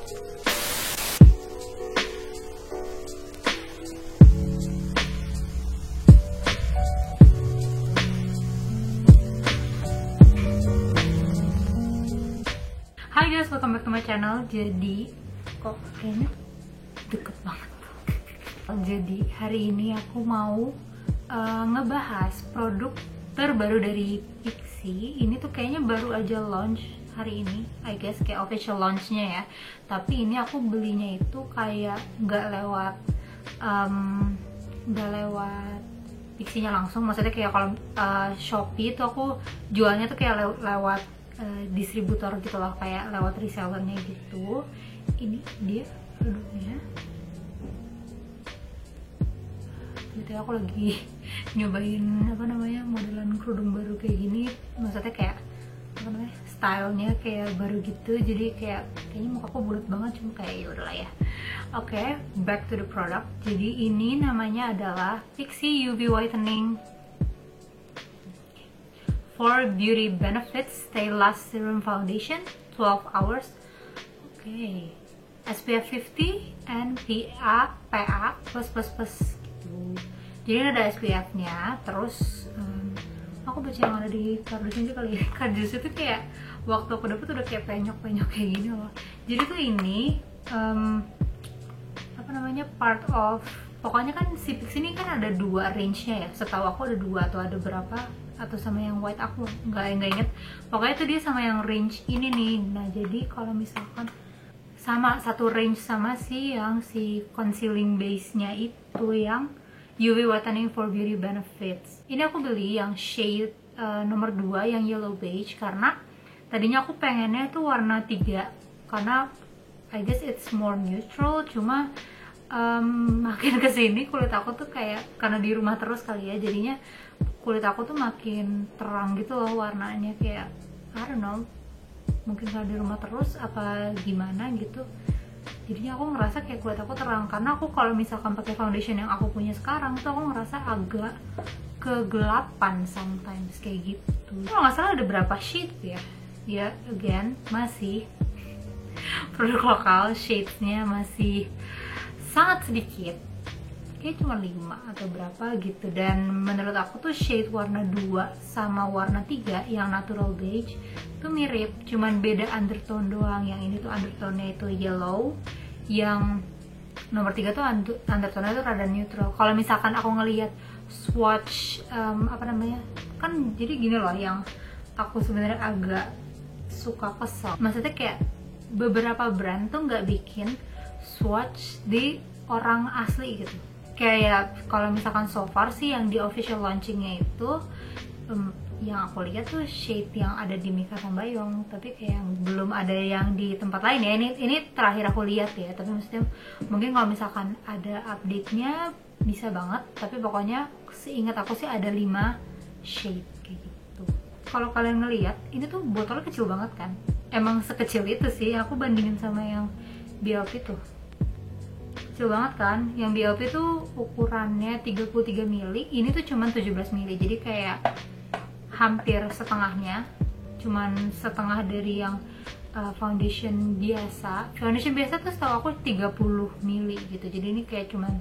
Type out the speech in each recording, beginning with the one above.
Hai guys, welcome back to my channel. Jadi, kok kayaknya deket banget. Jadi, hari ini aku mau ngebahas produk terbaru dari Pixi. Ini tuh kayaknya baru aja launch hari ini, I guess kayak official launchnya ya. Tapi ini aku belinya itu kayak nggak lewat Pixi-nya langsung. Maksudnya kayak kalau Shopee itu aku jualnya tuh kayak lewat distributor gitu loh, kayak lewat resellernya gitu. Ini dia produknya. Gitu ya, aku lagi nyobain modelan kerudung baru kayak gini. Maksudnya kayak stylenya kayak baru gitu. Jadi kayaknya muka aku bulat banget, cuma kayak yaudahlah ya. Oke, back to the product. Jadi ini namanya adalah Pixi UV Whitening for Beauty Benefits Stay Last Serum Foundation 12 hours. Oke. SPF 50 and PA plus gitu. Jadi ini ada SPF-nya. Terus aku baca yang ada di kardusnya kali ya. Kardus itu kayak waktu aku dapet udah kayak penyok-penyok kayak gini loh. Jadi tuh ini part of, pokoknya kan si Pixi ini kan ada dua range-nya ya. Setahu aku ada dua atau ada berapa, atau sama yang white aku nggak inget. Pokoknya itu dia sama yang range ini nih. Nah jadi kalau misalkan sama satu range sama si concealing base-nya itu yang UV Whitening for Beauty Benefits. Ini aku beli yang shade nomor 2 yang yellow beige karena tadinya aku pengennya itu warna 3 karena I guess it's more neutral. Cuma makin kesini kulit aku tuh kayak, karena di rumah terus kali ya, jadinya kulit aku tuh makin terang gitu loh warnanya. Kayak I don't know, mungkin karena di rumah terus apa gimana gitu, jadinya aku ngerasa kayak kulit aku terang. Karena aku kalau misalkan pakai foundation yang aku punya sekarang tuh aku ngerasa agak kegelapan sometimes kayak gitu. Kalau nggak salah ada berapa shade ya, ya again masih produk lokal, shades-nya masih sangat sedikit, kayak cuma 5 atau berapa gitu. Dan menurut aku tuh shade warna 2 sama warna 3 yang natural beige tuh mirip, cuman beda undertone doang. Yang ini tuh undertone-nya itu yellow, yang nomor 3 tuh undertone-nya tuh rada neutral. Kalau misalkan aku ngelihat swatch kan jadi gini loh, yang aku sebenarnya agak suka kesel, maksudnya kayak beberapa brand tuh nggak bikin swatch di orang asli gitu. Kayak kalau misalkan so far sih yang di official launchingnya itu yang aku lihat tuh shade yang ada di Mika Tambayong, tapi kayak belum ada yang di tempat lain ya. Ini terakhir aku lihat ya, tapi maksudnya mungkin kalau misalkan ada update-nya bisa banget. Tapi pokoknya seingat aku sih ada 5 shade kayak gitu. Kalau kalian ngelihat ini tuh botolnya kecil banget kan, emang sekecil itu sih. Aku bandingin sama yang BLP tuh kecil banget kan. Yang BLP tuh ukurannya 33 mili, ini tuh cuman 17 mili. Jadi kayak hampir setengahnya, cuman setengah dari yang foundation biasa. Foundation biasa tuh setahu aku 30 mili gitu. Jadi ini kayak cuman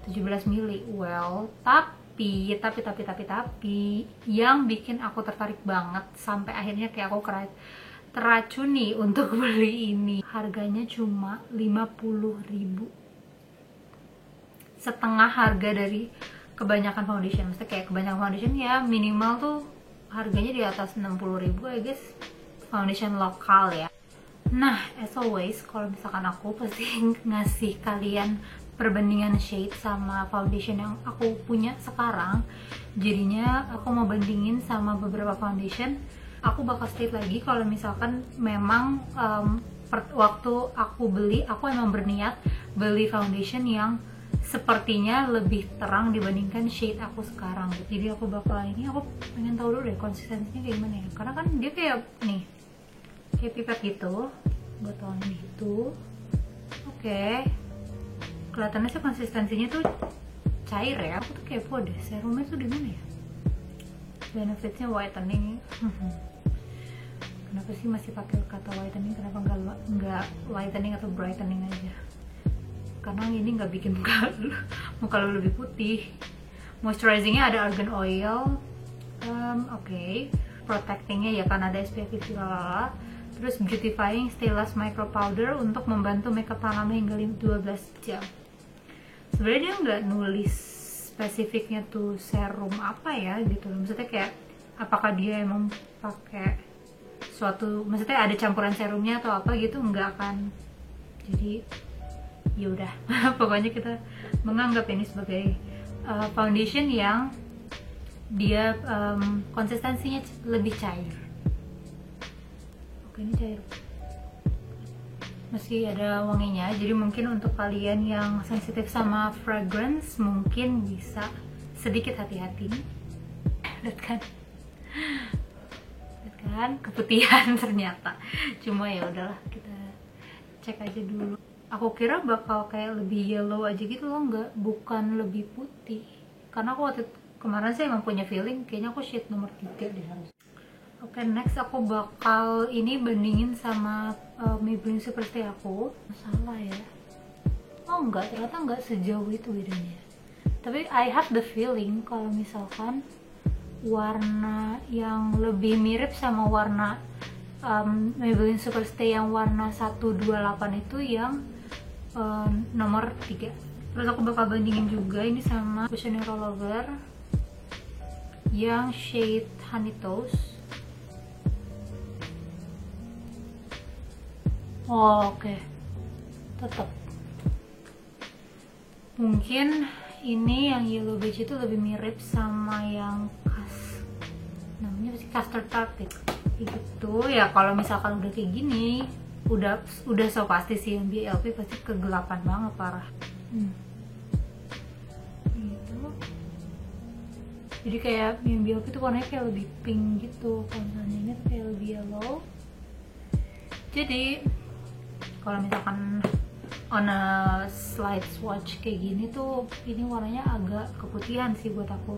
17 mili. Well, tapi yang bikin aku tertarik banget sampai akhirnya kayak aku teracuni untuk beli ini, harganya cuma 50.000, setengah harga dari kebanyakan foundation. Maksudnya kayak kebanyakan foundation ya minimal tuh harganya di atas 60.000, I guess foundation lokal ya. Nah, as always kalau misalkan aku pasti ngasih kalian perbandingan shade sama foundation yang aku punya sekarang. Jadinya aku mau bandingin sama beberapa foundation. Aku bakal state lagi kalau misalkan memang waktu aku beli, aku emang berniat beli foundation yang sepertinya lebih terang dibandingkan shade aku sekarang. Jadi aku bakal aku pengen tahu dulu deh konsistensinya kayak gimana ya. Karena kan dia kayak nih, kayak pipet gitu, botolnya gitu. Oke. Kelihatannya sih konsistensinya tuh cair ya. Aku tuh kepo deh, serumnya tuh di mana ya? Benefitsnya whitening. kenapa sih masih pakai kata whitening, kenapa nggak lightening atau brightening aja, karena ini nggak bikin muka lu lebih putih. Moisturizingnya ada argan oil, oke. Protectingnya ya kan ada SPF 50 lalala. Terus beautifying stylus micro powder untuk membantu makeup tahan lama hingga 12 jam. Sebenarnya dia nggak nulis spesifiknya tuh serum apa ya gitu loh, maksudnya kayak apakah dia emang pakai suatu, maksudnya ada campuran serumnya atau apa gitu, nggak kan. Jadi yaudah pokoknya kita menganggap ini sebagai foundation yang dia konsistensinya lebih cair. Oke, ini cair, meski ada wanginya, jadi mungkin untuk kalian yang sensitif sama fragrance mungkin bisa sedikit hati-hati. Lihat kan keputihan ternyata, cuma ya udahlah, kita cek aja dulu. Aku kira bakal kayak lebih yellow aja gitu loh, bukan lebih putih, karena aku waktu kemarin sih emang punya feeling kayaknya aku shade nomor 3 deh harus. Oke, next aku bakal ini bandingin sama Maybelline Superstay aku. Salah ya? Oh enggak, ternyata enggak sejauh itu bedanya. Tapi I have the feeling kalau misalkan warna yang lebih mirip sama warna Maybelline Superstay yang warna 128 itu yang nomor 3. Terus aku bakal bandingin juga ini sama Cushioning Rollover yang shade Honey Toast. Oh, oke. Tetap mungkin ini yang Yellow Beige itu lebih mirip sama yang namanya sih custard tart gitu ya. Kalau misalkan udah kayak gini udah so pasti sih yang BLP pasti kegelapan banget parah. Gitu. Jadi kayak yang BLP tuh warnanya kayak lebih pink gitu, kalau misalnya ini tuh kayak lebih yellow. Jadi kalau misalkan on a slide swatch kayak gini tuh ini warnanya agak keputihan sih buat aku,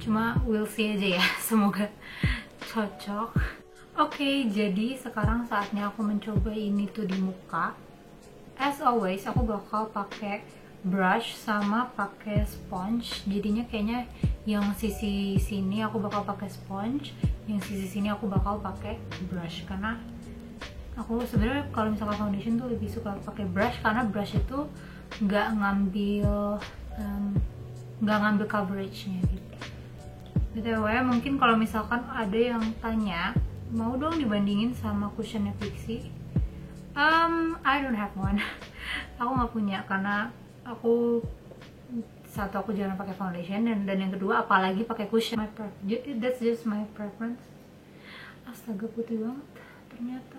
cuma we'll see aja ya, semoga cocok. Oke, jadi sekarang saatnya aku mencoba ini tuh di muka. As always aku bakal pakai brush sama pakai sponge, jadinya kayaknya yang sisi sini aku bakal pakai sponge, yang sisi sini aku bakal pakai brush, karena aku sebenarnya kalau misalkan foundation tuh lebih suka pakai brush, karena brush itu nggak ngambil coveragenya gitu. BTW mungkin kalau misalkan ada yang tanya mau dong dibandingin sama cushionnya Pixi, I don't have one. Aku nggak punya, karena aku jarang pakai foundation, dan yang kedua apalagi pakai cushion. That's just my preference. Astaga, putih banget ternyata.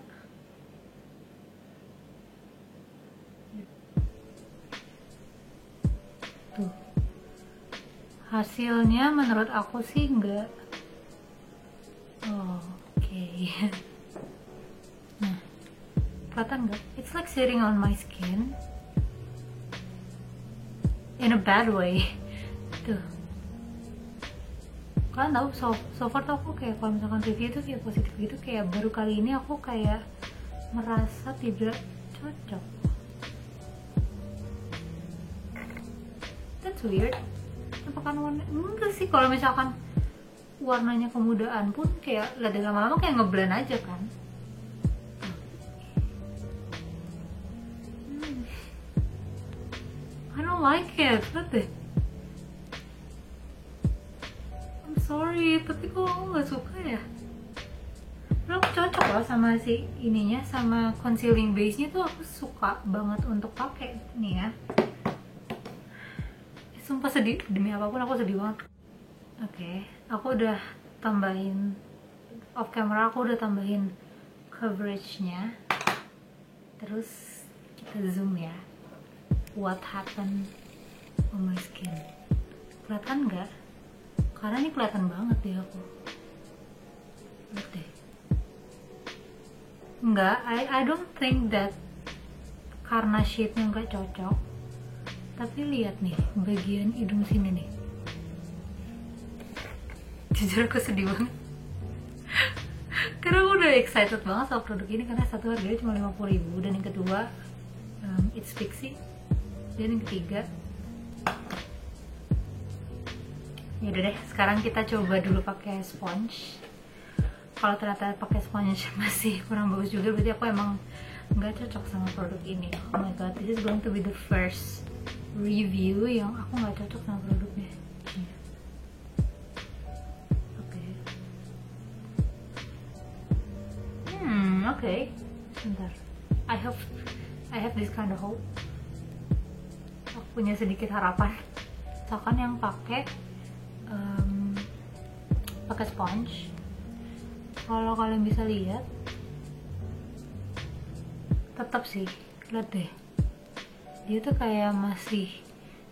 Tuh, hasilnya menurut aku sih enggak. Oke. Nah, kelihatan nggak? It's like sitting on my skin in a bad way. Tuh, kalian tahu so far tuh aku kayak kalau misalkan review itu kayak positif gitu, kayak baru kali ini aku kayak merasa tidak cocok. That's weird. Apakah warna? Enggak sih, kalau misalkan warnanya kemudaan pun kayak lihat lama-lama kayak ngeblend aja kan. I don't like it. Lihat deh. I'm sorry, tapi kok aku nggak suka ya. Tapi aku cocok loh sama si ininya, sama concealing base-nya tuh aku suka banget untuk pakai nih ya. Sumpah sedih, demi apapun aku sedih banget. Oke, aku udah tambahin off camera, aku udah tambahin coveragenya. Terus kita zoom ya. What happened on my skin? Kelihatan nggak? Karena ini kelihatan banget deh aku. Lihat deh. Enggak, I don't think that karena shade-nya nggak cocok. Tapi lihat nih bagian hidung sini nih, jujur aku sedih banget Karena aku udah excited banget sama produk ini, karena satu harganya cuma 50.000, dan yang kedua it's Pixi, dan yang ketiga ya udah deh, sekarang kita coba dulu pakai sponge. Kalau ternyata pakai sponge masih kurang bagus juga, berarti aku emang nggak cocok sama produk ini. Oh my god, this is going to be the first review yang aku nggak cocok sama produknya. Oke, bentar. I have this kind of hope. Aku punya sedikit harapan. Misalkan yang pakai sponge, kalau kalian bisa lihat, tetap sih, lihat deh, dia tuh kayak masih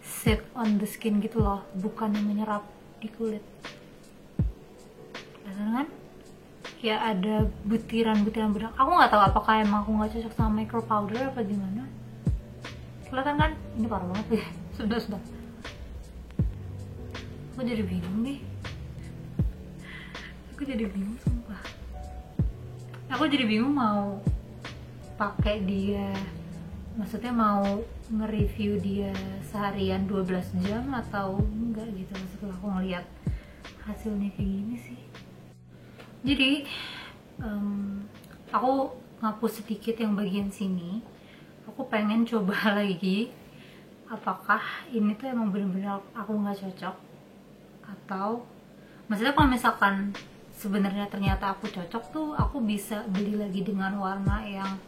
set on the skin gitu loh, bukan yang menyerap di kulit. Kelihatan kan? Kayak ada butiran-butiran bedak. Aku nggak tahu apakah emang aku nggak cocok sama micro powder apa gimana. Kelihatan kan? Ini parah banget ya. Sudah. Aku jadi bingung nih. Aku jadi bingung sumpah. Aku jadi bingung mau pakai dia, maksudnya mau nge-review dia seharian 12 jam atau enggak gitu setelah aku ngeliat hasilnya kayak gini sih. Jadi aku ngapus sedikit yang bagian sini. Aku pengen coba lagi apakah ini tuh emang bener-bener aku nggak cocok, atau maksudnya kalau misalkan sebenarnya ternyata aku cocok tuh, aku bisa beli lagi dengan warna yang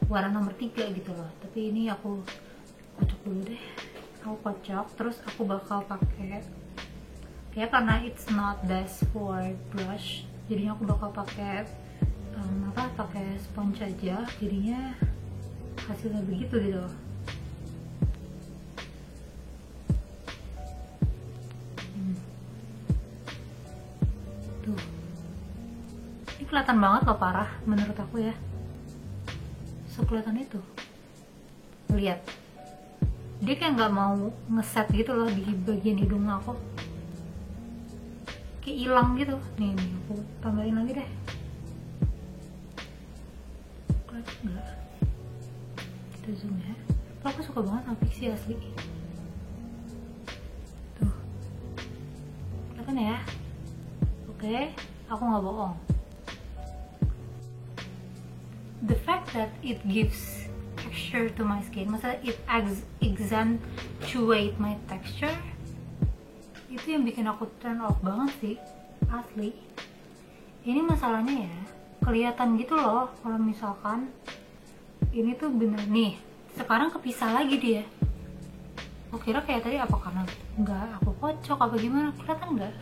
warna nomor 3 gitu loh. Tapi ini aku kocok dulu deh. Aku kocok, terus aku bakal pakai, ya karena it's not best for brush, jadinya aku bakal pakai pakai sponge aja, jadinya hasilnya begitu gitu loh. Tuh, ini kelihatan banget loh, parah menurut aku ya. Sekelihatan itu, lihat, dia kayak nggak mau ngeset gitu loh di bagian hidung aku, kayak hilang gitu. Nih aku tambahin lagi deh. Kelihatan nggak? Kita zoom ya. Aku suka banget sama Pixi asli. Tuh, kelihatan ya? Oke, aku nggak bohong. The fact that it gives texture to my skin, maksudnya it accentuate my texture, itu yang bikin aku turn off banget sih, asli. Ini masalahnya ya, kelihatan gitu loh kalau misalkan ini tuh bener nih, sekarang kepisah lagi dia. Aku kira kayak tadi apa karena nggak aku kocok apa gimana, kelihatan nggak?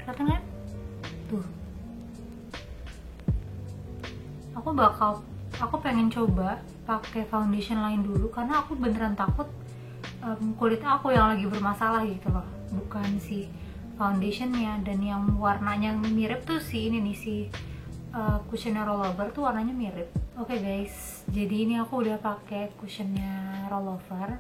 Kelihatan kan? Tuh. Aku pengen coba pakai foundation lain dulu, karena aku beneran takut kulit aku yang lagi bermasalah gitu loh, bukan si foundationnya. Dan yang warnanya mirip tuh si ini nih, si cushionnya rollover tuh warnanya mirip. Oke guys, jadi ini aku udah pakai cushionnya rollover,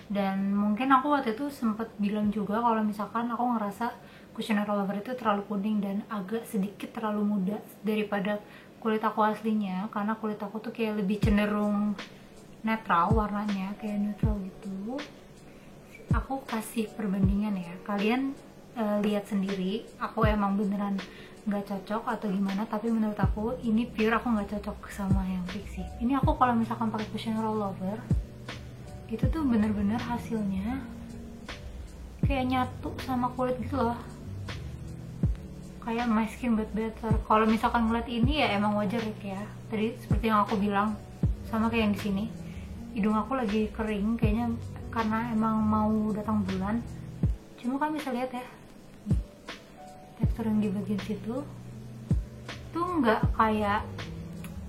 dan mungkin aku waktu itu sempet bilang juga kalau misalkan aku ngerasa cushionnya rollover itu terlalu kuning dan agak sedikit terlalu muda daripada kulit aku aslinya, karena kulit aku tuh kayak lebih cenderung netral warnanya, kayak neutral gitu. Aku kasih perbandingan ya, kalian lihat sendiri aku emang beneran nggak cocok atau gimana. Tapi menurut aku ini pure aku nggak cocok sama yang Pixi. Ini aku kalau misalkan pakai cushion rollover itu tuh bener-bener hasilnya kayak nyatu sama kulit gitu loh, kayak my skin but better. Kalau misalkan ngeliat ini ya emang wajar ya, tadi seperti yang aku bilang, sama kayak yang di sini, hidung aku lagi kering kayaknya karena emang mau datang bulan. Cuma kan bisa lihat ya, tekstur yang di bagian situ tuh nggak kayak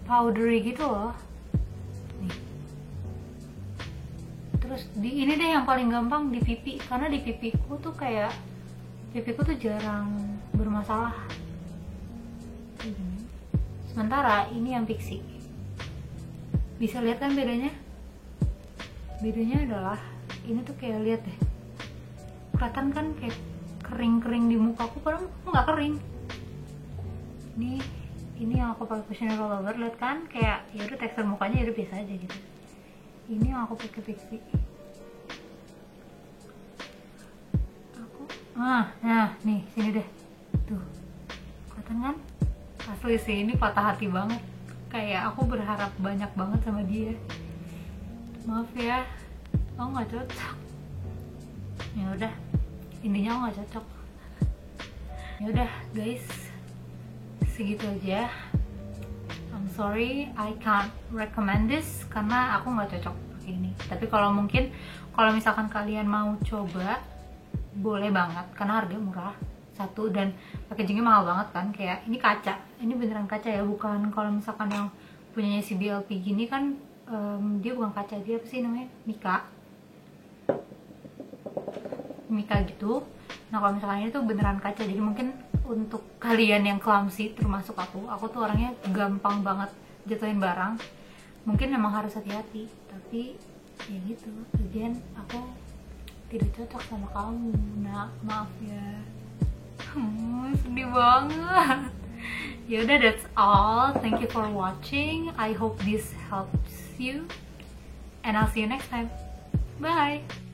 powdery gitu loh. Nih. Terus di ini deh yang paling gampang di pipi, karena di pipiku tuh kayak pipiku tuh jarang bermasalah. Sementara ini yang Pixi, bisa lihat kan bedanya? Bedanya adalah ini tuh kayak, lihat deh, kelihatan kan kayak kering-kering di mukaku, padahal aku nggak kering. ini yang aku pakai cushion rollover, lihat kan kayak ya udah tekstur mukanya ya udah biasa aja gitu. Ini yang aku pakai Pixi. Nah nih sini deh tuh, kelihatan kan? Asli sih ini patah hati banget, kayak aku berharap banyak banget sama dia. Maaf ya, aku nggak cocok. Ya udah, intinya aku nggak cocok. Ya udah guys, segitu aja. I'm sorry, I can't recommend this karena aku nggak cocok pakai ini. Tapi kalau mungkin, kalau misalkan kalian mau coba, boleh banget karena harga murah satu, dan packagingnya mahal banget kan. Kayak ini kaca, ini beneran kaca ya, bukan kalau misalkan yang punyanya si BLP gini kan dia bukan kaca, dia apa sih namanya, mika gitu. Nah kalau misalkan ini tuh beneran kaca, jadi mungkin untuk kalian yang clumsy termasuk aku tuh orangnya gampang banget jatuhin barang, mungkin memang harus hati-hati. Tapi ya gitu, again aku tidak cocok sama kamu. Nah maaf ya. Sedih banget. Yaudah, that's all. Thank you for watching. I hope this helps you, and I'll see you next time. Bye.